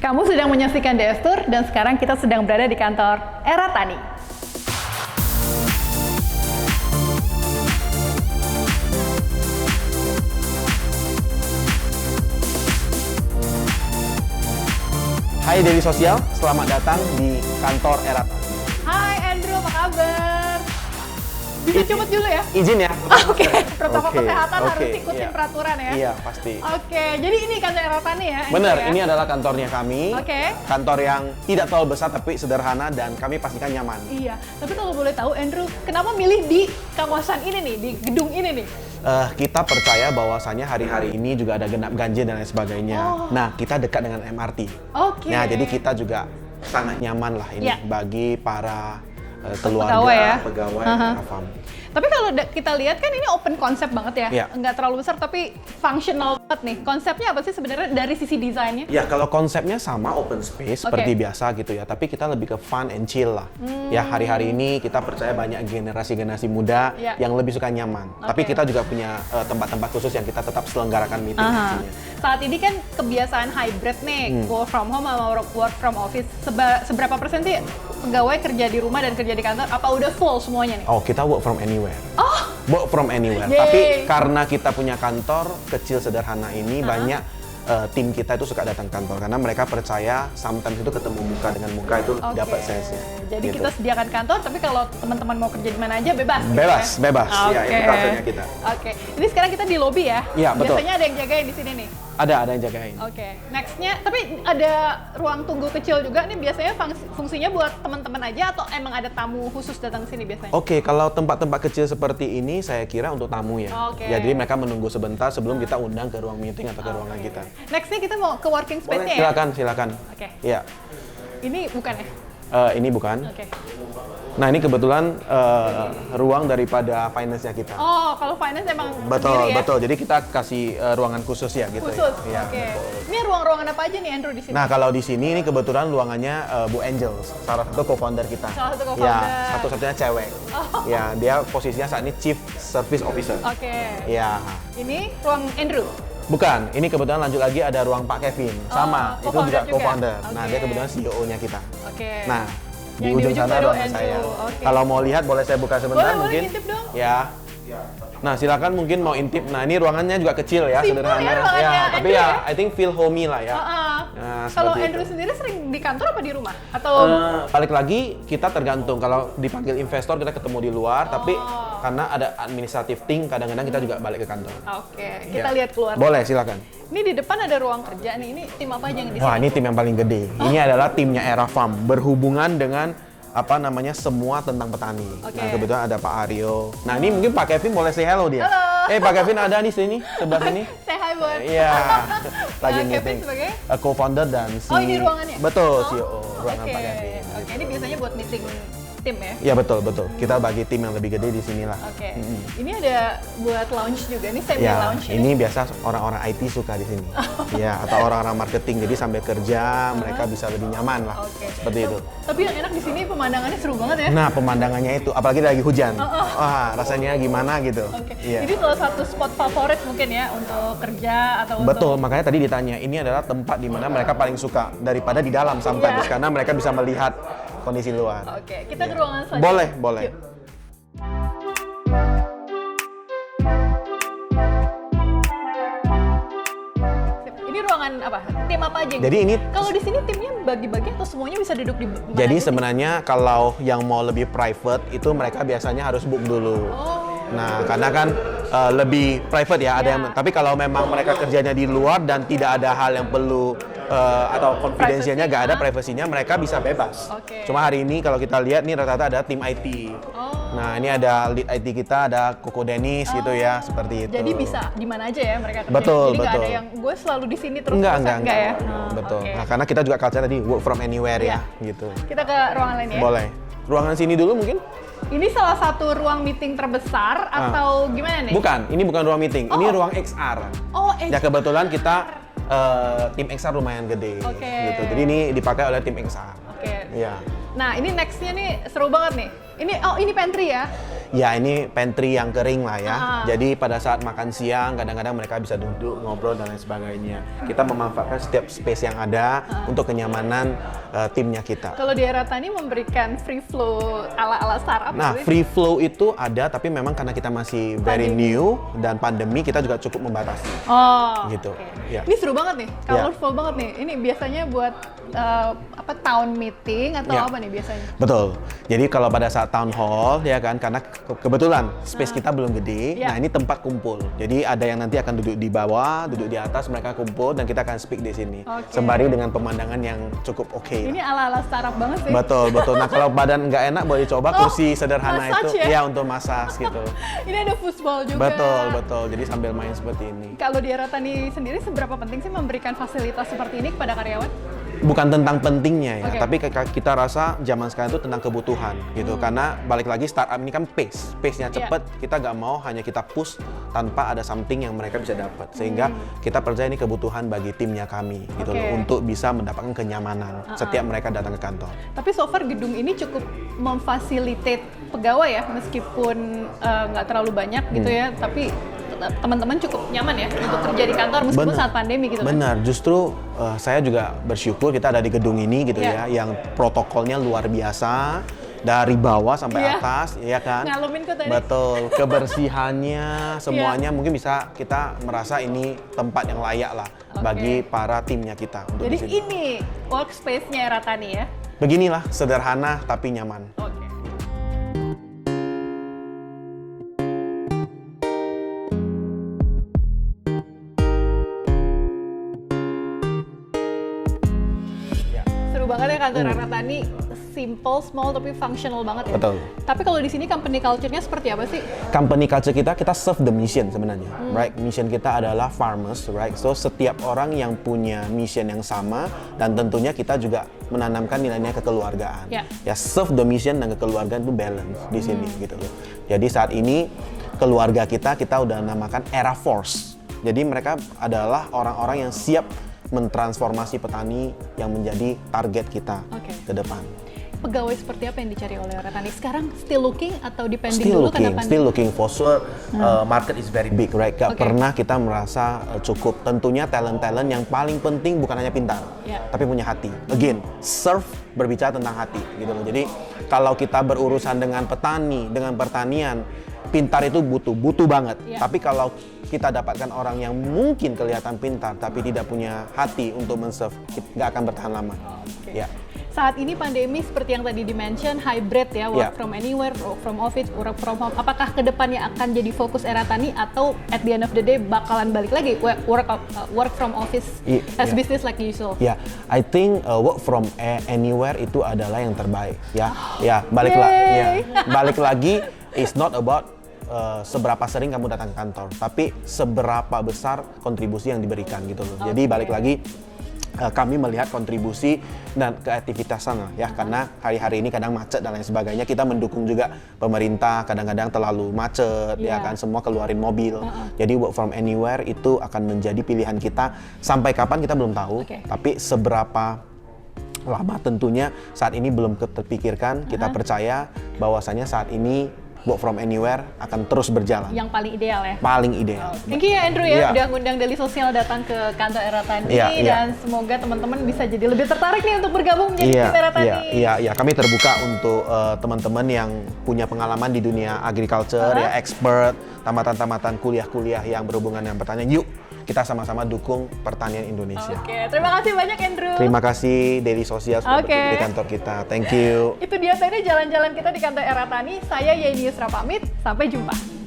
Kamu sedang menyaksikan DS Tour dan sekarang kita sedang berada di kantor Era Tani. Hai Daily Sosial, selamat datang di kantor Era Tani. Hai Andrew, apa kabar? Bisa cepet dulu ya? Izin ya? Oke, protokol Oke, kesehatan harus oke, ikutin iya. peraturan ya? Iya, pasti. Oke, jadi ini kantor Era Tani ya? Benar, Andrew, ini ya? adalah kantornya kami. Oke. Kantor yang tidak terlalu besar tapi sederhana dan kami pastikan nyaman. Iya, tapi kalau boleh tahu Andrew, kenapa milih di kawasan ini nih, di gedung ini nih? Kita percaya bahwasannya hari-hari ini juga ada genap ganjil dan lain sebagainya. Oh. Nah, kita dekat dengan MRT. Oke. Nah, jadi kita juga sangat nyaman lah ini Iya. bagi para Pegawai ya? keluarga, pegawai, Aha. Afam. Tapi kalau kita lihat kan ini open konsep banget ya, Iya. nggak terlalu besar tapi functional banget nih. Konsepnya apa sih sebenarnya dari sisi desainnya? Ya kalau konsepnya sama open space Oke. seperti biasa gitu ya, tapi kita lebih ke fun and chill lah. Ya hari-hari ini kita percaya banyak generasi-generasi muda Ya. yang lebih suka nyaman. Tapi Oke. kita juga punya tempat-tempat khusus yang kita tetap selenggarakan meeting di Aha. sini. Saat ini kan kebiasaan hybrid nih, work from home sama work from office. Seberapa persen sih pegawai kerja di rumah dan kerja di kantor? Apa udah full semuanya nih? Oh, kita work from anywhere. Oh, Work from anywhere. Yeay. Tapi karena kita punya kantor kecil sederhana ini, banyak tim kita itu suka datang kantor karena mereka percaya sometimes itu ketemu muka dengan muka itu oke. dapat sensenya. Jadi Gitu. kita sediakan kantor, tapi kalau teman-teman mau kerja di mana aja bebas. gitu Bebas, ya? bebas. Ya, Oke. itu culture-nya kita. Oke, ini sekarang kita di lobby ya? Iya, betul. Biasanya ada yang jagain di sini nih. Ada yang jagain. Oke, nextnya, tapi ada ruang tunggu kecil juga nih biasanya fungsinya buat teman-teman aja atau emang ada tamu khusus datang sini biasanya? Oke, kalau tempat-tempat kecil seperti ini saya kira untuk tamu ya. Oke. Ya, jadi mereka menunggu sebentar sebelum kita undang ke ruang meeting atau ke ruangan kita. Nextnya kita mau ke working space-nya ya? Silakan. Oke. Ya, Ini bukan ya? ini bukan. Oke. Nah, ini kebetulan ruang daripada finance-nya kita. Oh, kalau finance emang Betul, sendiri ya? betul. Jadi kita kasih ruangan khusus ya gitu. Khusus, Ya. oke. Ya, betul. Ini ruang-ruangan apa aja nih Andrew di sini? Nah, kalau di sini ini kebetulan ruangannya Bu Angel, salah satu co-founder kita. Salah satu co-founder. Ya, satu-satunya cewek. Oh. Ya, dia posisinya saat ini Chief Service Officer. Oke. Ya. Ini ruang Andrew? Bukan, ini kebetulan lanjut lagi ada ruang Pak Kevin. Sama, itu co-founder juga juga? co-founder. Nah, Oke. dia kebetulan CEO-nya kita. Oke. Nah, di Yang di ujung ujung sana baru ruangan Andrew. saya. Oke. Kalau mau lihat boleh saya buka sebentar Boleh, mungkin. ngintip dong. Ya. Nah, silakan mungkin mau intip. Nah, ini ruangannya juga kecil ya, Simple sederhana. ya ruangannya tapi Andrew ya, ya? I think feel homey lah ya. Heeh. Nah, Kalau seperti Andrew itu. sendiri sering di kantor apa di rumah? Atau Balik lagi kita tergantung kalau dipanggil investor kita ketemu di luar, tapi karena ada administrative thing kadang-kadang kita juga balik ke kantor. Oke, kita Ya. lihat keluar. Boleh, silakan. Ini di depan ada ruang kerja nih. Ini tim apa aja yang di sini? Wah, ini tim yang paling gede. Ini adalah timnya Era Farm, berhubungan dengan apa namanya semua tentang petani. Oke. Nah, kebetulan ada Pak Aryo. Nah, ini mungkin Pak Kevin boleh say hello dia. Halo. Pak Kevin ada di sini, sebelah sini. Say hi buat. Iya, lagi Kevin meeting. sebagai? Co-founder dan Oh, ini ruangannya? Betul, Oh, CEO ruangan Oke. Pak Kevin. Oke, ini biasanya buat meeting tim ya? Iya betul. Kita bagi tim yang lebih gede di sinilah. Oke. Ini ada buat lounge juga. Ini semi Ya, lounge ini biasa orang-orang IT suka di sini. Ya, atau orang-orang marketing. Jadi sambil kerja mereka bisa lebih nyaman lah. Oke. Seperti itu. Tapi yang enak di sini pemandangannya seru banget ya. Nah, pemandangannya itu, apalagi lagi hujan. Wah, rasanya gimana gitu. Oke. Iya. Ini salah satu spot favorit mungkin ya untuk kerja atau Betul, untuk makanya tadi ditanya, ini adalah tempat di mana mereka paling suka daripada di dalam sometimes, karena mereka bisa melihat kondisi luar. Oke, kita ke ruangan selanjutnya. Boleh. Yuk. Ini ruangan apa? Tim apa aja? yang Jadi di sini? ini- Kalau di sini timnya bagi-bagi atau semuanya bisa duduk di mana Jadi aja? sebenarnya kalau yang mau lebih private itu mereka biasanya harus book dulu. Oh. Nah, karena kan lebih private ya, ada Ya. yang. Tapi kalau memang mereka kerjanya di luar dan tidak ada hal yang perlu atau confidentialnya nggak ada, privasinya, mereka bisa bebas. Oke. Cuma hari ini kalau kita lihat nih rata-rata ada tim IT. Oh. Nah, ini ada lead IT kita, ada Koko Dennis gitu ya, seperti itu. Jadi bisa di mana aja ya mereka kerja. Betul, Jadi nggak betul. ada yang gue selalu di sini terus Enggak ya. Betul. Oke. Nah, karena kita juga culture tadi work from anywhere Iya. ya, gitu. Kita ke ruangan lain ya. Boleh. Ruangan sini dulu mungkin? Ini salah satu ruang meeting terbesar atau gimana nih? Bukan, ini bukan ruang meeting, ini ruang XR. Oh, Ya kebetulan kita tim XR lumayan gede, Oke. gitu. Jadi ini dipakai oleh tim XR. Oke. Iya. Nah, ini nextnya nih seru banget nih. Ini ini pantry ya. Ya ini pantry yang kering lah ya. Jadi pada saat makan siang kadang-kadang mereka bisa duduk ngobrol dan lain sebagainya. Kita memanfaatkan setiap space yang ada untuk kenyamanan timnya kita. Kalau di Eratani memberikan free flow ala-ala startup Nah, gitu ya? free flow itu ada, tapi memang karena kita masih very new dan pandemi, kita juga cukup membatasi. Oh, Gitu, oke. ya. Ini seru banget nih, Ya. colorful banget nih. Ini biasanya buat town meeting atau Ya. apa nih biasanya? Betul. Jadi kalau pada saat town hall ya kan, karena kebetulan space kita belum gede, Ya. nah ini tempat kumpul. Jadi ada yang nanti akan duduk di bawah, duduk di atas, mereka kumpul dan kita akan speak di sini. Oke. Sembari dengan pemandangan yang cukup oke. Ini ala-ala startup banget sih. Betul, betul. Nah kalau badan nggak enak boleh coba kursi sederhana massage itu, ya? untuk massage gitu. Ini ada football juga. Betul, betul. Jadi sambil main seperti ini. Kalau di Eratani sendiri seberapa penting sih memberikan fasilitas seperti ini kepada karyawan? Bukan tentang pentingnya ya, Oke. tapi kita rasa zaman sekarang itu tentang kebutuhan gitu. Karena balik lagi startup ini kan pace-nya cepet. Kita nggak mau hanya kita push tanpa ada something yang mereka bisa dapat. Sehingga kita percaya ini kebutuhan bagi timnya kami gitu Oke. loh, untuk bisa mendapatkan kenyamanan setiap mereka datang ke kantor. Tapi so far gedung ini cukup memfasilitate pegawai ya, meskipun nggak terlalu banyak gitu ya, tapi teman-teman cukup nyaman ya untuk kerja di kantor meskipun Benar. saat pandemi gitu kan? Benar, justru saya juga bersyukur kita ada di gedung ini gitu Iya. ya, yang protokolnya luar biasa dari bawah sampai Iya. atas, ya kan? Ngalamin kok tadi. Betul, kebersihannya semuanya mungkin bisa kita merasa ini tempat yang layak lah bagi para timnya kita untuk Jadi di sini. ini workspace-nya Eratani ya? Beginilah sederhana tapi nyaman. Oke. Ya. Seru banget ya kantor Eratani, simple, small tapi functional banget ya. Betul. Tapi kalau di sini company culture-nya seperti apa sih? Company culture kita serve the mission sebenarnya, right? Mission kita adalah farmers, right? So setiap orang yang punya mission yang sama dan tentunya kita juga menanamkan nilai-nilai kekeluargaan. Ya. Ya serve the mission dan kekeluargaan itu balance di sini gitu loh. Jadi saat ini keluarga kita udah namakan Era Force. Jadi mereka adalah orang-orang yang siap mentransformasi petani yang menjadi target kita Oke. ke depan. Pegawai seperti apa yang dicari oleh Eratani? Sekarang still looking atau depending Still dulu karena pandemi? still looking for sure. Market is very big, right? Gak Oke. pernah kita merasa cukup. Tentunya talent-talent yang paling penting bukan hanya pintar, Ya. tapi punya hati. Again, serve berbicara tentang hati, gitu loh. Jadi kalau kita berurusan dengan petani, dengan pertanian, pintar itu butuh banget. Ya. Tapi kalau kita dapatkan orang yang mungkin kelihatan pintar tapi tidak punya hati untuk men-serve, nggak akan bertahan lama. Oke. Ya. Saat ini pandemi seperti yang tadi di-mention, hybrid ya, work Ya. from anywhere, work from office, work from home. Apakah kedepannya akan jadi fokus Eratani atau at the end of the day bakalan balik lagi work from office as Ya. business like usual? Ya, I think work from anywhere itu adalah yang terbaik. Ya, balik Yay. balik lagi, it's not about seberapa sering kamu datang ke kantor, tapi seberapa besar kontribusi yang diberikan gitu loh. Jadi balik lagi. Kami melihat kontribusi dan keaktivitasan lah ya, karena hari-hari ini kadang macet dan lain sebagainya. Kita mendukung juga pemerintah, kadang-kadang terlalu macet ya kan, semua keluarin mobil. Jadi work from anywhere itu akan menjadi pilihan kita. Sampai kapan kita belum tahu, Oke. tapi seberapa lama tentunya saat ini belum terpikirkan. Kita percaya bahwasanya saat ini work from anywhere akan terus berjalan. Yang paling ideal ya? Paling ideal. Thank you ya Andrew ya, Iya. udah ngundang Daily Sosial datang ke kantor Eratani, Iya, iya. dan semoga teman-teman bisa jadi lebih tertarik nih untuk bergabung menjadi tim Eratani. Iya. Kami terbuka untuk teman-teman yang punya pengalaman di dunia agriculture, ya, expert, tamatan-tamatan kuliah-kuliah yang berhubungan dengan pertanian. Yuk, kita sama-sama dukung pertanian Indonesia. Oke, terima kasih banyak Andrew. Terima kasih Daily Sosial sudah Oke. berkunjung di kantor kita. Thank you. Itu dia tadi jalan-jalan kita di kantor Eratani. Saya Yeni Yusra pamit, sampai jumpa.